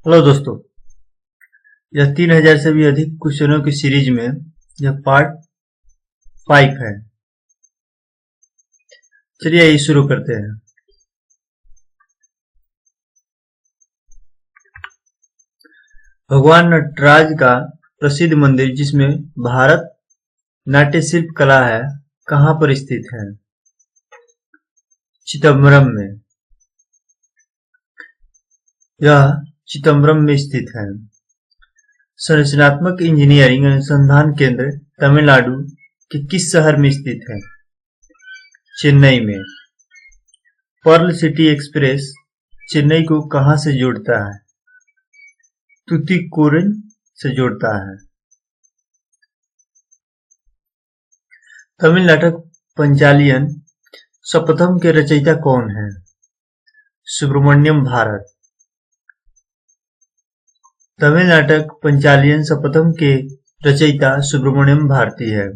Hello दोस्तों, यह 3000 से भी अधिक क्वेश्चनों की सीरीज में यह पार्ट 5 है। चलिए यही शुरू करते हैं। भगवान नटराज का प्रसिद्ध मंदिर जिसमें भारत नाट्य शिल्प कला है, कहाँ पर स्थित है? चिदम्बरम में। यह चिदम्बरम में स्थित है। संरचनात्मक इंजीनियरिंग अनुसंधान केंद्र तमिलनाडु के किस शहर में स्थित है? चेन्नई में। पर्ल सिटी एक्सप्रेस चेन्नई को कहाँ से जोड़ता है? तूतीकोरिन से जोड़ता है। तमिल नाटक पंचालियन शपथम के रचयिता कौन है? सुब्रमण्यम भारत। तमिल नाटक पंचालियन शपथम के रचयिता सुब्रमण्यम भारती है।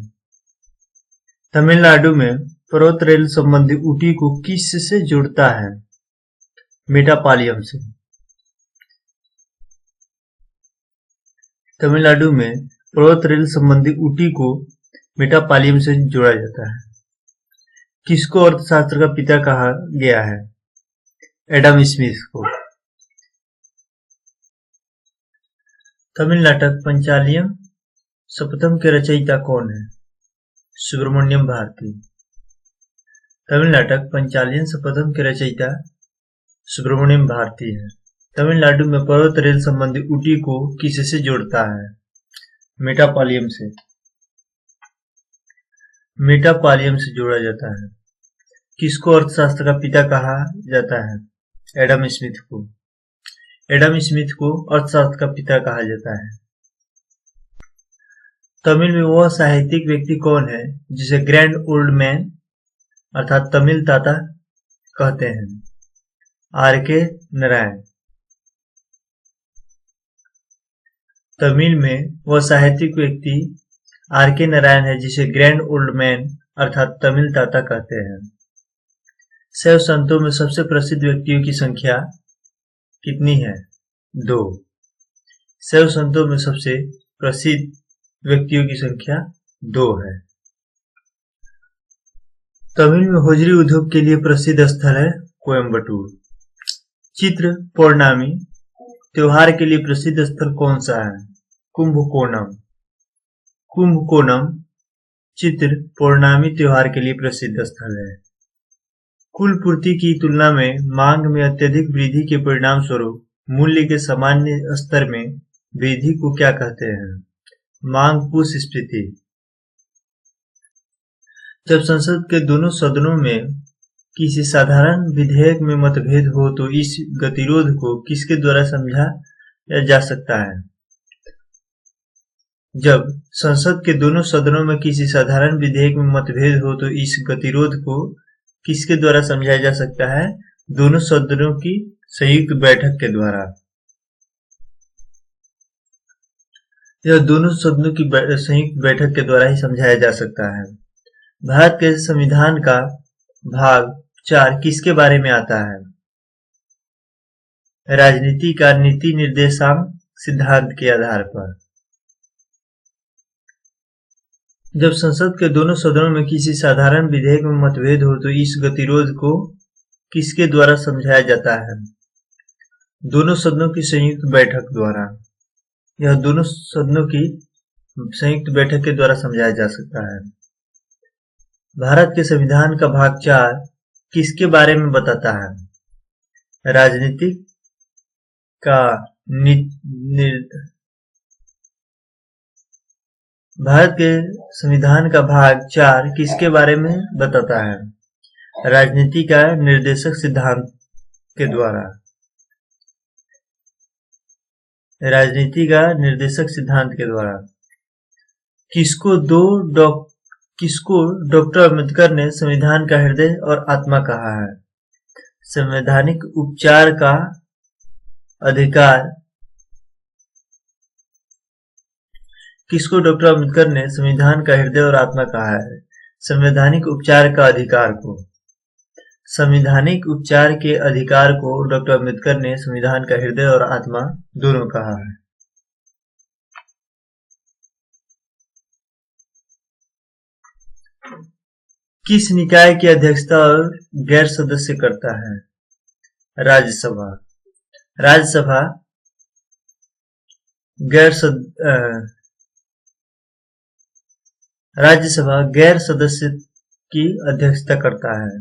तमिलनाडु में पर्वत रेल संबंधी ऊटी को किस से जोड़ता है? मेटापालियम से। तमिलनाडु में पर्वत रेल संबंधी ऊटी को मेटापालियम से जोड़ा जाता है। किसको अर्थशास्त्र का पिता कहा गया है? एडम स्मिथ को। तमिल नाटक पंचालियन शपथम के रचयिता कौन है? सुब्रमण्यम भारती। तमिल नाटक पंचालियन शपथम के रचयिता सुब्रमण्यम भारती है। तमिलनाडु में पर्वत रेल संबंधी ऊटी को किससे जोड़ता है? मेटापालियम से। मेटापालियम से जोड़ा जाता है। किसको अर्थशास्त्र का पिता कहा जाता है? एडम स्मिथ को। एडम स्मिथ को अर्थशास्त्र का पिता कहा जाता है। तमिल में वह साहित्यिक व्यक्ति कौन है जिसे ग्रैंड ओल्ड मैन अर्थात तमिल ताता कहते हैं? आर.के. नारायण। तमिल में वह साहित्यिक व्यक्ति आर.के. नारायण है जिसे ग्रैंड ओल्ड मैन अर्थात तमिल ताता कहते हैं। शैव संतों में सबसे प्रसिद्ध व्यक्तियों की संख्या कितनी है? 2। शैव संतों में सबसे प्रसिद्ध व्यक्तियों की संख्या 2 है। तमिल में होजरी उद्योग के लिए प्रसिद्ध स्थल है कोयम्बटूर। चित्र पौर्णमी त्योहार के लिए प्रसिद्ध स्थल कौन सा है? कुंभकोणम। कुंभकोणम चित्र पौर्णमी त्योहार के लिए प्रसिद्ध स्थल है। कुल पूर्ति की तुलना में मांग में अत्यधिक वृद्धि के परिणाम स्वरूप मूल्य के सामान्य स्तर में वृद्धि को क्या कहते हैं? मांग पुश स्फीति। जब संसद के दोनों सदनों में किसी साधारण विधेयक में मतभेद हो तो इस गतिरोध को किसके द्वारा समझा जा सकता है? जब संसद के दोनों सदनों में किसी साधारण विधेयक में मतभेद हो तो इस गतिरोध को किसके द्वारा समझाया जा सकता है? दोनों सदनों की संयुक्त बैठक के द्वारा। यह दोनों सदनों की संयुक्त बैठक के द्वारा ही समझाया जा सकता है। भारत के संविधान का भाग 4 किसके बारे में आता है? राजनीति का नीति निर्देशांक सिद्धांत के आधार पर। जब संसद के दोनों सदनों में किसी साधारण विधेयक में मतभेद हो तो इस गतिरोध को किसके द्वारा समझाया जाता है? दोनों सदनों की संयुक्त बैठक द्वारा। यह दोनों सदनों की संयुक्त बैठक के द्वारा समझाया जा सकता है। भारत के संविधान का भाग 4 किसके बारे में बताता है? राजनीतिक का भारत के संविधान का भाग 4 किसके बारे में बताता है? राजनीति का निर्देशक सिद्धांत के द्वारा। राजनीति का निर्देशक सिद्धांत के द्वारा। किसको डॉक्टर अम्बेडकर ने संविधान का हृदय और आत्मा कहा है? संवैधानिक उपचार का अधिकार। किसको डॉक्टर अम्बेडकर ने संविधान का हृदय और आत्मा कहा है? संवैधानिक उपचार का अधिकार को। संवैधानिक उपचार के अधिकार को डॉक्टर अम्बेडकर ने संविधान का हृदय और आत्मा दोनों कहा है। किस निकाय की अध्यक्षता और गैर सदस्य करता है? राज्यसभा। राज्यसभा गैर सदस्य की अध्यक्षता करता है।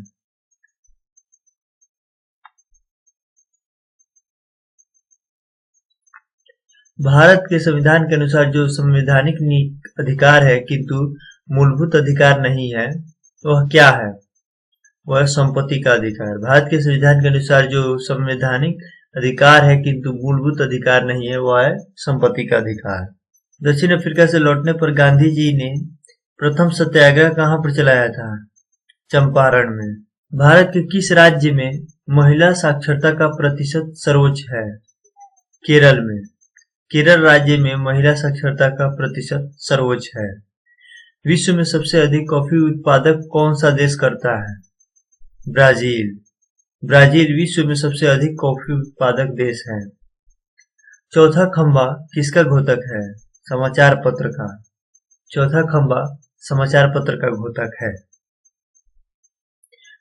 भारत के संविधान के अनुसार जो संवैधानिक अधिकार है किंतु मूलभूत अधिकार नहीं है, वह क्या है? वह संपत्ति का अधिकार। भारत के संविधान के अनुसार जो संवैधानिक अधिकार है किंतु मूलभूत अधिकार नहीं है, वह है संपत्ति का अधिकार। दक्षिण अफ्रीका से लौटने पर गांधी जी ने प्रथम सत्याग्रह कहाँ पर चलाया था? चंपारण में। भारत के किस राज्य में महिला साक्षरता का प्रतिशत सर्वोच्च है? केरल में। केरल राज्य में महिला साक्षरता का प्रतिशत सर्वोच्च है। विश्व में सबसे अधिक कॉफी उत्पादक कौन सा देश करता है? ब्राजील। ब्राजील विश्व में सबसे अधिक कॉफी उत्पादक देश है। चौथा खंबा किसका घोतक है? समाचार पत्र का। चौथा खंबा समाचार पत्र का घोतक है।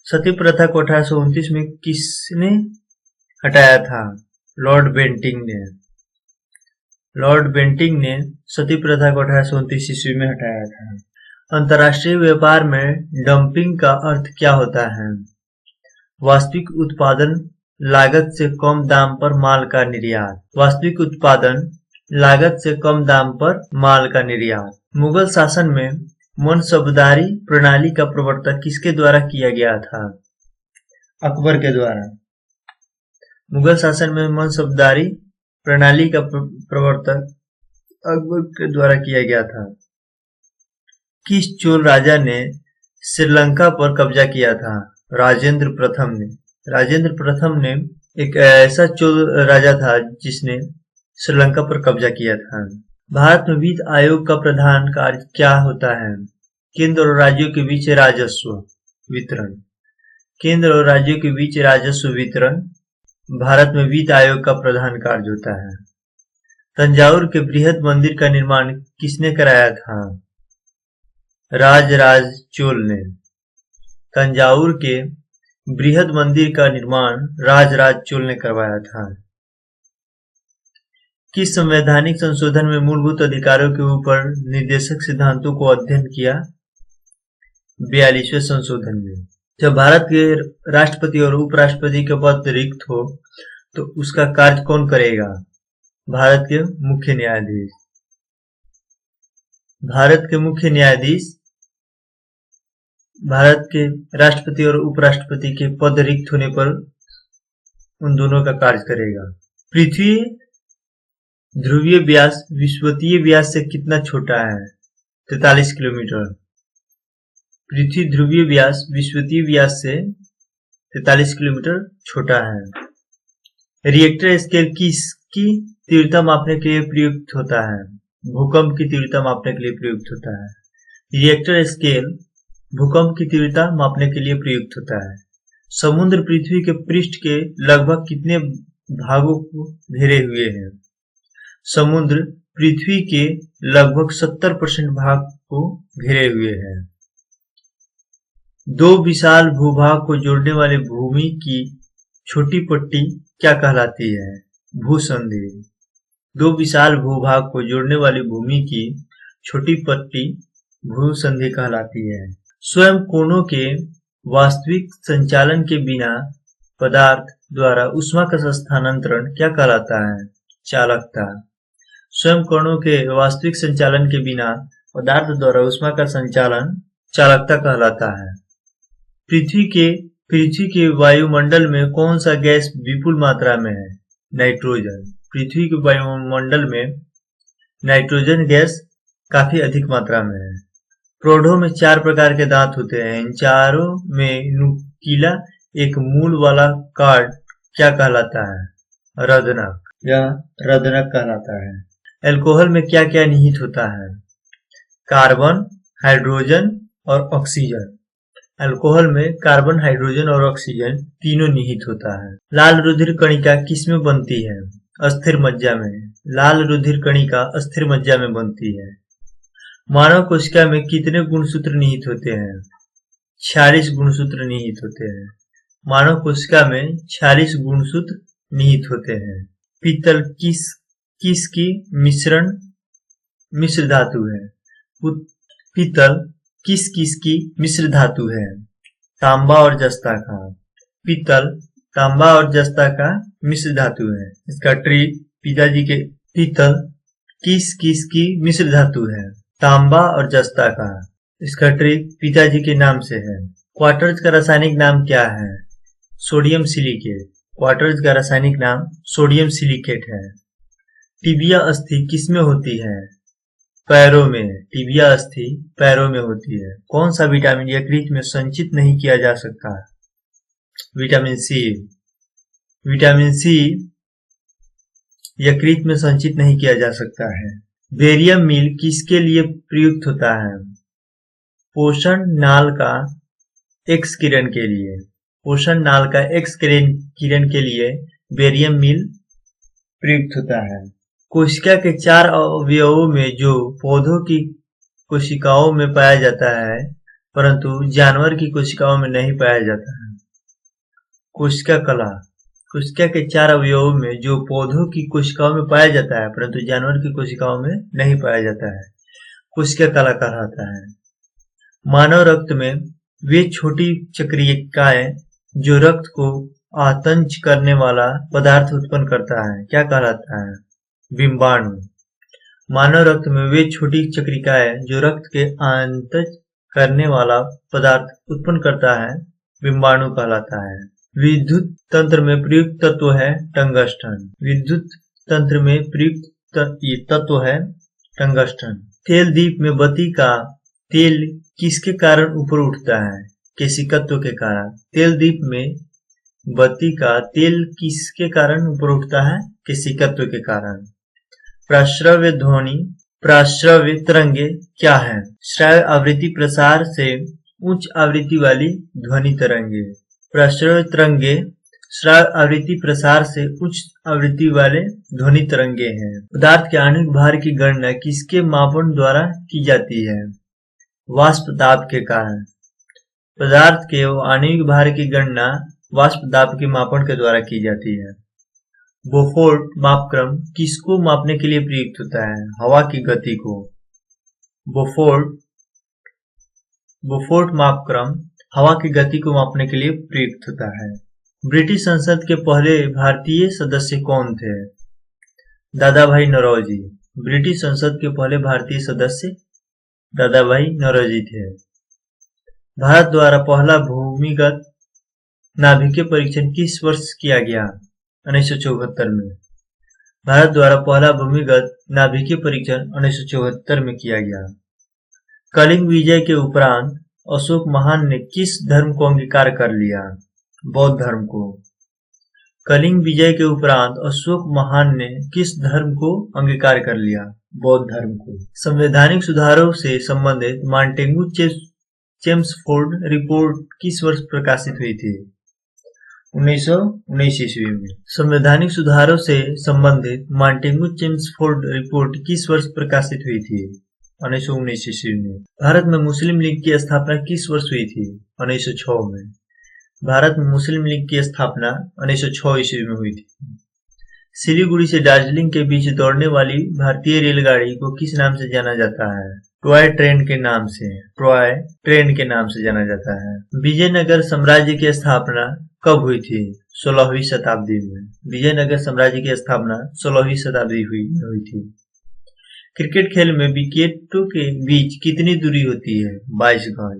सती प्रथा को 1829 में किसने हटाया था? लॉर्ड बेंटिंक ने। लॉर्ड बेंटिंक ने सती प्रथा को 1829 ईस्वी में हटाया था। अंतर्राष्ट्रीय व्यापार में डंपिंग का अर्थ क्या होता है? वास्तविक उत्पादन लागत से कम दाम पर माल का निर्यात। वास्तविक उत्पादन लागत से कम दाम पर माल का निर्यात। मुगल शासन में मनसबदारी प्रणाली का प्रवर्तन किसके द्वारा किया गया था? अकबर के द्वारा। मुगल शासन में मनसबदारी प्रणाली का प्रवर्तन अकबर के द्वारा किया गया था। किस चोल राजा ने श्रीलंका पर कब्जा किया था? राजेंद्र प्रथम ने। राजेंद्र प्रथम ने एक ऐसा चोल राजा था जिसने श्रीलंका पर कब्जा किया था। भारत में वित्त आयोग का प्रधान कार्य क्या होता है? केंद्र और राज्यों के बीच राजस्व वितरण। केंद्र और राज्यों के बीच राजस्व वितरण भारत में वित्त आयोग का प्रधान कार्य होता है। तंजावुर के बृहद मंदिर का निर्माण किसने कराया था? राजराज चोल ने। तंजावुर के बृहद मंदिर का निर्माण राजराज चोल ने करवाया था। किस संवैधानिक संशोधन में मूलभूत अधिकारों के ऊपर निर्देशक सिद्धांतों को अध्ययन किया? 42वें संशोधन में। जब भारत के राष्ट्रपति और उपराष्ट्रपति के पद रिक्त हो तो उसका कार्य कौन करेगा? भारत के मुख्य न्यायाधीश। भारत के मुख्य न्यायाधीश भारत के राष्ट्रपति और उपराष्ट्रपति के पद रिक्त होने पर उन दोनों का कार्य करेगा। पृथ्वी ध्रुवीय व्यास विषुवतीय व्यास से कितना छोटा है? 43 किलोमीटर। पृथ्वी ध्रुवीय व्यास विषुवतीय व्यास से 43 किलोमीटर छोटा है। रिएक्टर स्केल किसकी तीव्रता मापने के लिए प्रयुक्त होता है? भूकंप की तीव्रता मापने के लिए प्रयुक्त होता है। रिएक्टर स्केल भूकंप की तीव्रता मापने के लिए प्रयुक्त होता है। समुद्र पृथ्वी के पृष्ठ के लगभग कितने भागों को घेरे हुए हैं? समुद्र पृथ्वी के लगभग 70% भाग को घेरे हुए हैं। दो विशाल भूभाग को जोड़ने वाली भूमि की छोटी पट्टी क्या कहलाती है? भूसंधि। दो विशाल भूभाग को जोड़ने वाली भूमि की छोटी पट्टी भूसंधि कहलाती है। स्वयं कोणों के वास्तविक संचालन के बिना पदार्थ द्वारा ऊष्मा का स्थानांतरण क्या कहलाता है? चालकता। स्वयं कोणों के वास्तविक संचालन के बिना पदार्थ द्वारा ऊष्मा का संचालन चालकता कहलाता है। पृथ्वी के वायुमंडल में कौन सा गैस विपुल मात्रा में है? नाइट्रोजन। पृथ्वी के वायुमंडल में नाइट्रोजन गैस काफी अधिक मात्रा में है। प्रौढ़ों में 4 प्रकार के दांत होते हैं। इन चारों में नुकीला एक मूल वाला कार्ड क्या कहलाता है? रदनक। यह रदनक कहलाता है। अल्कोहल में क्या क्या निहित होता है? कार्बन, हाइड्रोजन और ऑक्सीजन। अल्कोहल में कार्बन, हाइड्रोजन और ऑक्सीजन तीनों निहित होता है। लाल रुधिर कणिका किसमें बनती है? अस्थिर मज्जा में। लाल रुधिर कणिका अस्थिर मज्जा में बनती है। मानव कोशिका में कितने गुणसूत्र निहित होते हैं? 46 गुणसूत्र निहित होते हैं। मानव कोशिका में 46 गुणसूत्र निहित होते हैं। पीतल किसकी मिश्र धातु है? पीतल किस की मिश्र धातु है? तांबा और जस्ता का। पीतल तांबा और जस्ता का मिश्र धातु है। इसका ट्रिक पिताजी के पीतल किस की मिश्र धातु है? तांबा और जस्ता का। इसका ट्रिक पिताजी के नाम से है। क्वार्टज का रासायनिक नाम क्या है? Sodium silicate. क्वार्टज का रासायनिक नाम सोडियम सिलिकेट है। टिबिया अस्थि किसमें होती है? पैरों में। टिबिया अस्थि पैरों में होती है। कौन सा विटामिन यकृत में संचित नहीं किया जा सकता? Vitamin C. विटामिन सी यकृत में संचित नहीं किया जा सकता है। बेरियम मील किसके लिए प्रयुक्त होता है? पोषण नाल का एक्स किरण के लिए। पोषण नाल का एक्स किरण के लिए बेरियम मील प्रयुक्त होता है। कोशिका के 4 अवयवों में जो पौधों की कोशिकाओं में पाया जाता है परंतु जानवर की कोशिकाओं में नहीं पाया जाता है। कोशिका कला। कोशिका के 4 अवयवों में जो पौधों की कोशिकाओं में पाया जाता है परंतु जानवर की कोशिकाओं में नहीं पाया जाता है, कोशिका कला कहलाता है। मानव रक्त में वे छोटी चक्रिकाएं जो रक्त को आतंच करने वाला पदार्थ उत्पन्न करता है क्या कहलाता है? बिंबाणु। मानव रक्त में वे छोटी चक्रिकाएं जो रक्त के आतंच करने वाला पदार्थ उत्पन्न करता है बिंबाणु कहलाता है। विद्युत तंत्र में प्रयुक्त तत्व है टंगस्टन। विद्युत तंत्र में प्रयुक्त तत्व है टंगस्टन। तेल दीप में बत्ती का तेल किसके कारण ऊपर उठता है? केशिकत्व के कारण। तेल दीप में बत्ती का तेल किसके कारण ऊपर उठता है? केशिकत्व के कारण। प्राश्रव्य ध्वनि, प्राश्रव्य तरंगे क्या है? श्राव्य आवृत्ति प्रसार से उच्च आवृत्ति वाली ध्वनि तरंगे। प्राश्रव्य तरंगे श्राव्य आवृत्ति प्रसार से उच्च आवृत्ति वाले ध्वनि तरंगे हैं। पदार्थ के आणविक भार की गणना किसके मापन द्वारा की जाती है? वाष्प दाब के कारण। पदार्थ के आणविक भार की गणना वाष्प दाब के मापन के द्वारा की जाती है। बोफोर्ट मापक्रम किसको मापने के लिए प्रयुक्त होता है? हवा की गति को। बोफोर्ट मापक्रम हवा की गति को मापने के लिए प्रयुक्त होता है। ब्रिटिश संसद के पहले भारतीय सदस्य कौन थे? दादा भाई नौरोजी। ब्रिटिश संसद के पहले भारतीय सदस्य दादा भाई नौरोजी थे। भारत द्वारा पहला भूमिगत नाभिकीय परीक्षण किस वर्ष किया गया? 1974 में। भारत द्वारा पहला भूमिगत नाभिकीय परीक्षण 1974 में किया गया। कलिंग विजय के उपरांत अशोक महान ने किस धर्म को अंगीकार कर लिया? बौद्ध धर्म को। कलिंग विजय के उपरांत अशोक महान ने किस धर्म को अंगीकार कर लिया? बौद्ध धर्म को। संवैधानिक सुधारों से संबंधित मॉन्टेगू चेम्सफोर्ड रिपोर्ट किस वर्ष प्रकाशित हुई थी? 1919 ईस्वी में। संवैधानिक सुधारों से संबंधित मॉन्टेगू चेम्सफोर्ड रिपोर्ट किस वर्ष प्रकाशित हुई थी? 1919 ईस्वी में। भारत में मुस्लिम लीग की स्थापना किस वर्ष हुई थी? 1906 में। भारत में मुस्लिम लीग की स्थापना 1906 ईस्वी में हुई थी। सिलीगुड़ी से दार्जिलिंग के बीच दौड़ने वाली भारतीय रेलगाड़ी को किस नाम से जाना जाता है? टॉय ट्रेन के नाम से। टॉय ट्रेन के नाम से जाना जाता है। विजयनगर साम्राज्य की स्थापना कब हुई थी? 16वीं शताब्दी में। विजयनगर साम्राज्य की स्थापना 16वीं शताब्दी हुई थी। क्रिकेट खेल में विकेटों के बीच कितनी दूरी होती है? 22 गज।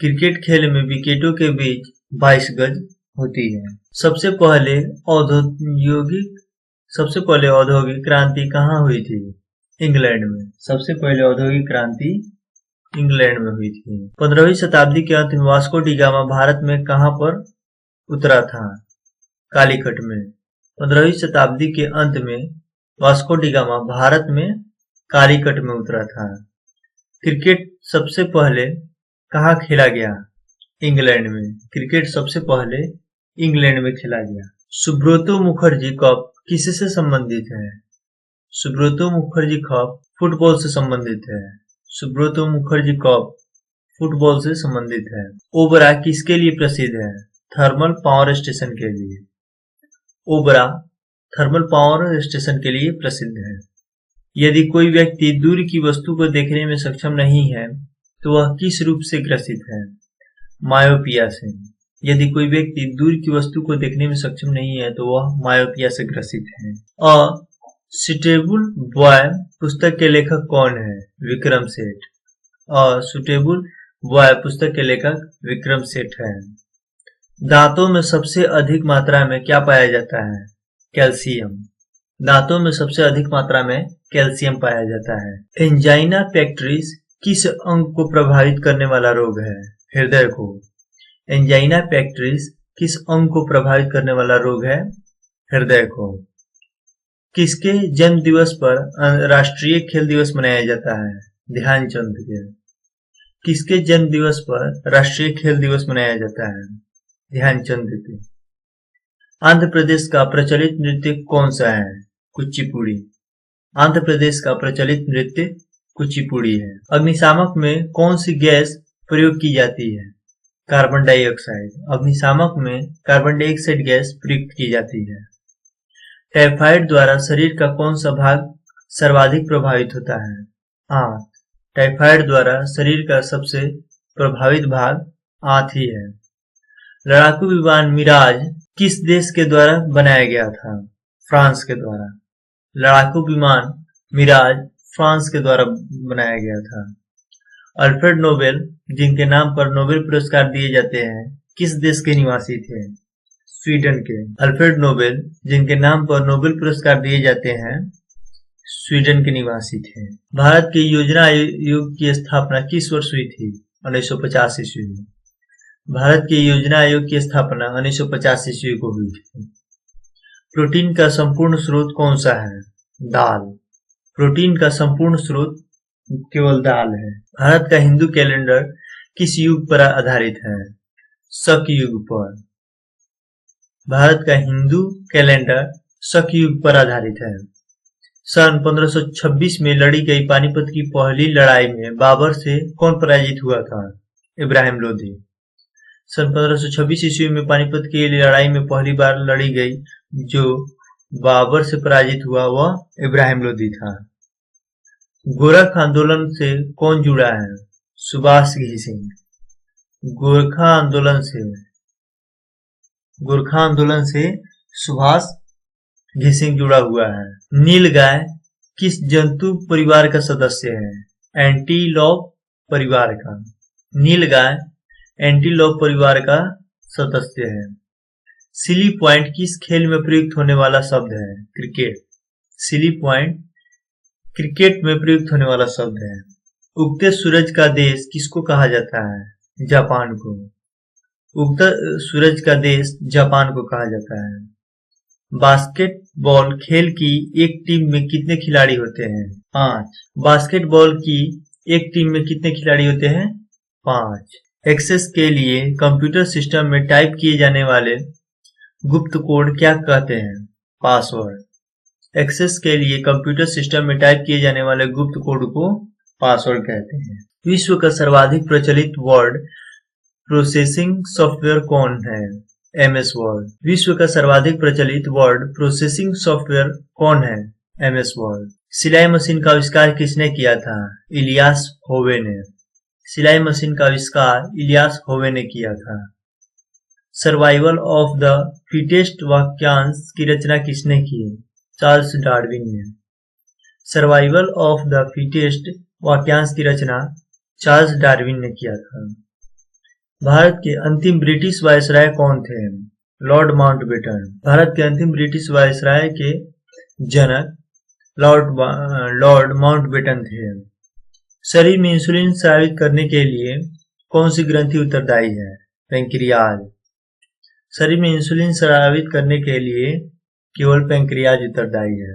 क्रिकेट खेल में विकेटों के बीच 22 गज होती है। सबसे पहले औद्योगिक क्रांति कहाँ हुई थी? इंग्लैंड में। सबसे पहले औद्योगिक क्रांति इंग्लैंड में हुई थी। 15वीं शताब्दी के अंत में वास्को डी गामा भारत में कहाँ पर उतरा था? कालीकट में। 15वीं शताब्दी के अंत में वास्को डी गामा भारत में कालीकट में उतरा था। क्रिकेट सबसे पहले कहाँ खेला गया? इंग्लैंड में। क्रिकेट सबसे पहले इंग्लैंड में खेला गया। सुब्रतो मुखर्जी कप किससे संबंधित है? सुब्रतो मुखर्जी कप फुटबॉल से संबंधित है। सुब्रतो मुखर्जी कप फुटबॉल से संबंधित है। ओबरा किसके लिए प्रसिद्ध है? थर्मल पावर स्टेशन के लिए। ओबरा थर्मल पावर स्टेशन के लिए प्रसिद्ध है। यदि कोई व्यक्ति दूर की वस्तु को देखने में सक्षम नहीं है तो वह किस रूप से ग्रसित है? मायोपिया से। यदि कोई व्यक्ति दूर की वस्तु को देखने में सक्षम नहीं है तो वह मायोपिया से ग्रसित है। अ सुटेबल बॉय पुस्तक के लेखक कौन है? Vikram Seth. A suitable boy पुस्तक के लेखक विक्रम सेठ है। दांतों में सबसे अधिक मात्रा में क्या पाया जाता है? कैल्शियम। दांतों में सबसे अधिक मात्रा में कैल्शियम पाया जाता है। एंजाइना पेक्टोरिस किस अंग को प्रभावित करने वाला रोग है? हृदय को। एंजाइना पेक्टोरिस किस अंग को प्रभावित करने वाला रोग है? हृदय को। किसके जन्म दिवस पर राष्ट्रीय खेल दिवस मनाया जाता है? ध्यानचंद के। किसके जन्म दिवस पर राष्ट्रीय खेल दिवस मनाया जाता है? ध्यानचंद के। आंध्र प्रदेश का प्रचलित नृत्य कौन सा है? कुचिपुड़ी। आंध्र प्रदेश का प्रचलित नृत्य कुचिपुड़ी है। अग्निशामक में कौन सी गैस प्रयोग की जाती है? Carbon dioxide. अग्निशामक में कार्बन डाइऑक्साइड गैस प्रयुक्त की जाती है। टाइफाइड द्वारा शरीर का कौन सा भाग सर्वाधिक प्रभावित होता है? आंत। टाइफाइड द्वारा शरीर का सबसे प्रभावित भाग आंत ही है। लड़ाकू विमान मिराज किस देश के द्वारा बनाया गया था? फ्रांस के द्वारा। लड़ाकू विमान मिराज फ्रांस के द्वारा बनाया गया था। अल्फ्रेड नोबेल जिनके नाम पर नोबेल पुरस्कार दिए जाते हैं किस देश के निवासी थे? स्वीडन के। अल्फ्रेड नोबेल जिनके नाम पर नोबेल पुरस्कार दिए जाते हैं स्वीडन के निवासी थे। भारत के योजना आयोग की स्थापना किस वर्ष हुई थी? 1950 ईस्वी में। भारत के योजना आयोग की स्थापना 1950 ईस्वी को हुई थी। प्रोटीन का संपूर्ण स्रोत कौन सा है? दाल। प्रोटीन का संपूर्ण स्रोत केवल दाल है। भारत का हिंदू कैलेंडर किस युग पर आधारित है? शक युग पर। भारत का हिंदू कैलेंडर शक युग पर आधारित है। सन 1526 में लड़ी गई पानीपत की पहली लड़ाई में बाबर से कौन पराजित हुआ था? इब्राहिम लोधी। सन 1526 ईस्वी में पानीपत की लड़ाई में पहली बार लड़ी गई जो बाबर से पराजित हुआ वह इब्राहिम लोधी था। गोरखा आंदोलन से कौन जुड़ा है? सुभाष घिसिंग। गोरखा आंदोलन से सुभाष घिसिंग जुड़ा हुआ है। नीलगाय किस जंतु परिवार का सदस्य है? एंटीलोप परिवार का। नीलगाय एंटीलोप परिवार का सदस्य है। सिली पॉइंट किस खेल में प्रयुक्त होने वाला शब्द है? क्रिकेट। सिली पॉइंट क्रिकेट में प्रयुक्त होने वाला शब्द है। उगते सूरज का देश किसको कहा जाता है? जापान को। उगता सूरज का देश जापान को कहा जाता है। बास्केटबॉल खेल की एक टीम में कितने खिलाड़ी होते हैं? 5। बास्केटबॉल की एक टीम में कितने खिलाड़ी होते हैं? 5। एक्सेस के लिए कंप्यूटर सिस्टम में टाइप किए जाने वाले गुप्त कोड क्या कहते हैं? पासवर्ड। एक्सेस के लिए कंप्यूटर सिस्टम में टाइप किए जाने वाले गुप्त कोड को पासवर्ड कहते हैं। विश्व का सर्वाधिक प्रचलित वर्ड प्रोसेसिंग सॉफ्टवेयर कौन है? MS word. विश्व का सर्वाधिक प्रचलित वर्ड प्रोसेसिंग सॉफ्टवेयर कौन है? MS word. सिलाई मशीन का आविष्कार किसने किया था? इलियास होवे ने। सिलाई मशीन का आविष्कार इलियास होवे ने किया था। सर्वाइवल ऑफ द फिटेस्ट वाक्यांश की रचना किसने की? चार्ल्स डार्विन ने। सर्वाइवल ऑफ द फिटेस्ट वाक्यांश की रचना चार्ल्स डार्विन ने किया था। भारत के अंतिम ब्रिटिश वायसराय कौन थे? Lord Mountbatten. भारत के अंतिम ब्रिटिश वायसराय के जनक लॉर्ड माउंटबेटन थे। शरीर में इंसुलिन स्रावित करने के लिए कौन सी ग्रंथि उत्तरदायी है? पैंक्रियाज। शरीर में इंसुलिन स्रावित करने के लिए केवल पैंक्रियाज उत्तरदायी है।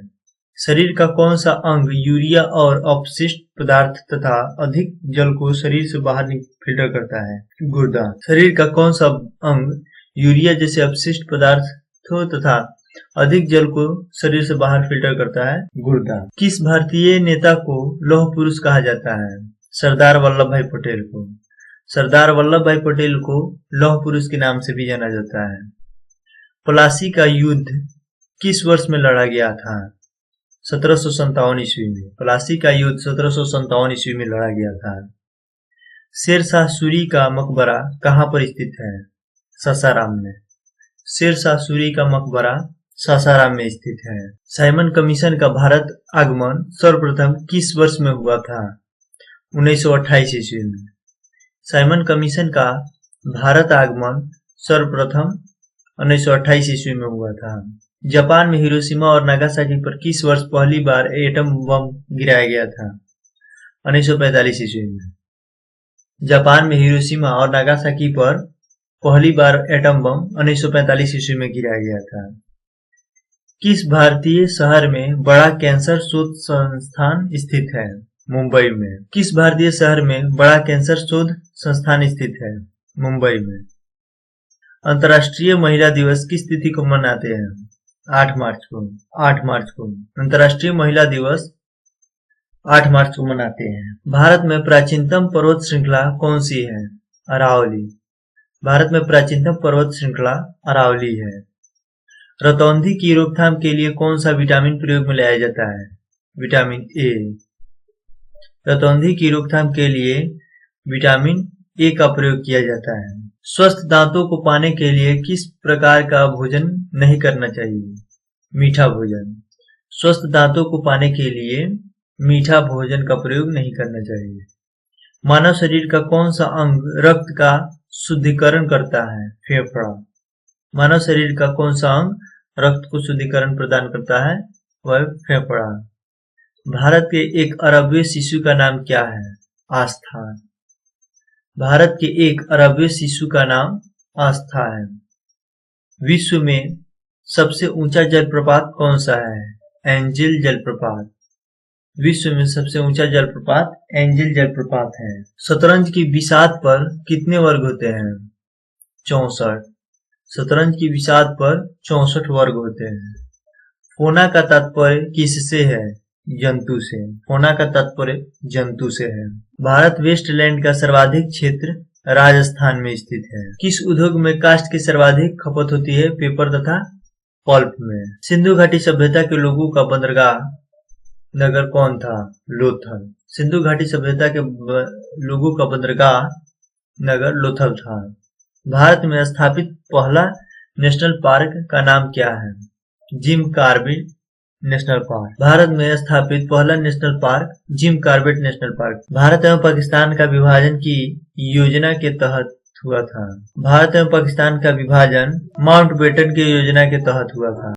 शरीर का कौन सा अंग यूरिया और अपशिष्ट पदार्थ तथा अधिक जल को शरीर से बाहर फिल्टर करता है? गुर्दा। शरीर का कौन सा अंग यूरिया जैसे अपशिष्ट पदार्थों तथा अधिक जल को शरीर से बाहर फिल्टर करता है? गुर्दा। किस भारतीय नेता को लौह पुरुष कहा जाता है? सरदार वल्लभ भाई पटेल को। सरदार वल्लभ भाई पटेल को लौह पुरुष के नाम से भी जाना जाता है। प्लासी का युद्ध किस वर्ष में लड़ा गया था? 1757 ईस्वी में। प्लासी का युद्ध 1757 ईस्वी में लड़ा गया था। शेरशाह सूरी का मकबरा कहाँ पर स्थित है? सासाराम में। शेरशाह सूरी का मकबरा सासाराम में स्थित है। साइमन कमीशन का भारत आगमन सर्वप्रथम किस वर्ष में हुआ था? 1928 ईस्वी में। साइमन कमीशन का भारत आगमन सर्वप्रथम 1928 ईस्वी में हुआ था। जापान में हिरोशिमा और नागासाकी पर किस वर्ष पहली बार एटम बम गिराया गया था? 1945 ईस्वी में। जापान में हिरोशिमा और नागासाकी पर पहली बार एटम बम 1945 ईस्वी में गिराया गया था। किस भारतीय शहर में बड़ा कैंसर शोध संस्थान स्थित है? मुंबई में। किस भारतीय शहर में बड़ा कैंसर शोध संस्थान स्थित है? मुंबई में। अंतर्राष्ट्रीय महिला दिवस किस तिथि को मनाते हैं? 8 मार्च को। 8 मार्च को अंतर्राष्ट्रीय महिला दिवस 8 मार्च को मनाते हैं। भारत में प्राचीनतम पर्वत श्रृंखला कौन सी है? अरावली। भारत में प्राचीनतम पर्वत श्रृंखला अरावली है। रतौंधी की रोकथाम के लिए कौन सा विटामिन प्रयोग में लाया जाता है? Vitamin A. रतौंधी की रोकथाम के लिए विटामिन ए का प्रयोग किया जाता है। स्वस्थ दांतों को पाने के लिए किस प्रकार का भोजन नहीं करना चाहिए? मीठा भोजन। स्वस्थ दांतों को पाने के लिए मीठा भोजन का प्रयोग नहीं करना चाहिए। मानव शरीर का कौन सा अंग रक्त का शुद्धिकरण करता है? फेफड़ा। मानव शरीर का कौन सा अंग रक्त को शुद्धिकरण प्रदान करता है? वह फेफड़ा। भारत के एक अरबवीय शिशु का नाम क्या है? आस्था। भारत के एक अरबवीय शिशु का नाम आस्था है। विश्व में सबसे ऊंचा जलप्रपात कौन सा है? एंजिल जलप्रपात। विश्व में सबसे ऊंचा जलप्रपात एंजिल जलप्रपात है। शतरंज की बिसात पर कितने वर्ग होते हैं? 64। शतरंज की बिसात पर 64 वर्ग होते हैं। फोना का तात्पर्य किससे है? जंतु से। फोना का तात्पर्य जंतु से है। भारत वेस्टलैंड का सर्वाधिक क्षेत्र राजस्थान में स्थित है। किस उद्योग में काष्ठ की सर्वाधिक खपत होती है? पेपर तथा पल्प में। सिंधु घाटी सभ्यता के लोगों का बंदरगाह नगर कौन था? लोथल। सिंधु घाटी सभ्यता के लोगों का बंदरगाह नगर लोथल था। भारत में स्थापित पहला नेशनल पार्क का नाम क्या है? Jim Corbett national park. Bharat में स्थापित पहला national park Jim Corbett national park Bharat एवं पाकिस्तान का विभाजन की योजना के तहत हुआ था। भारत एवं पाकिस्तान का विभाजन माउंटबेटन की योजना के तहत हुआ था।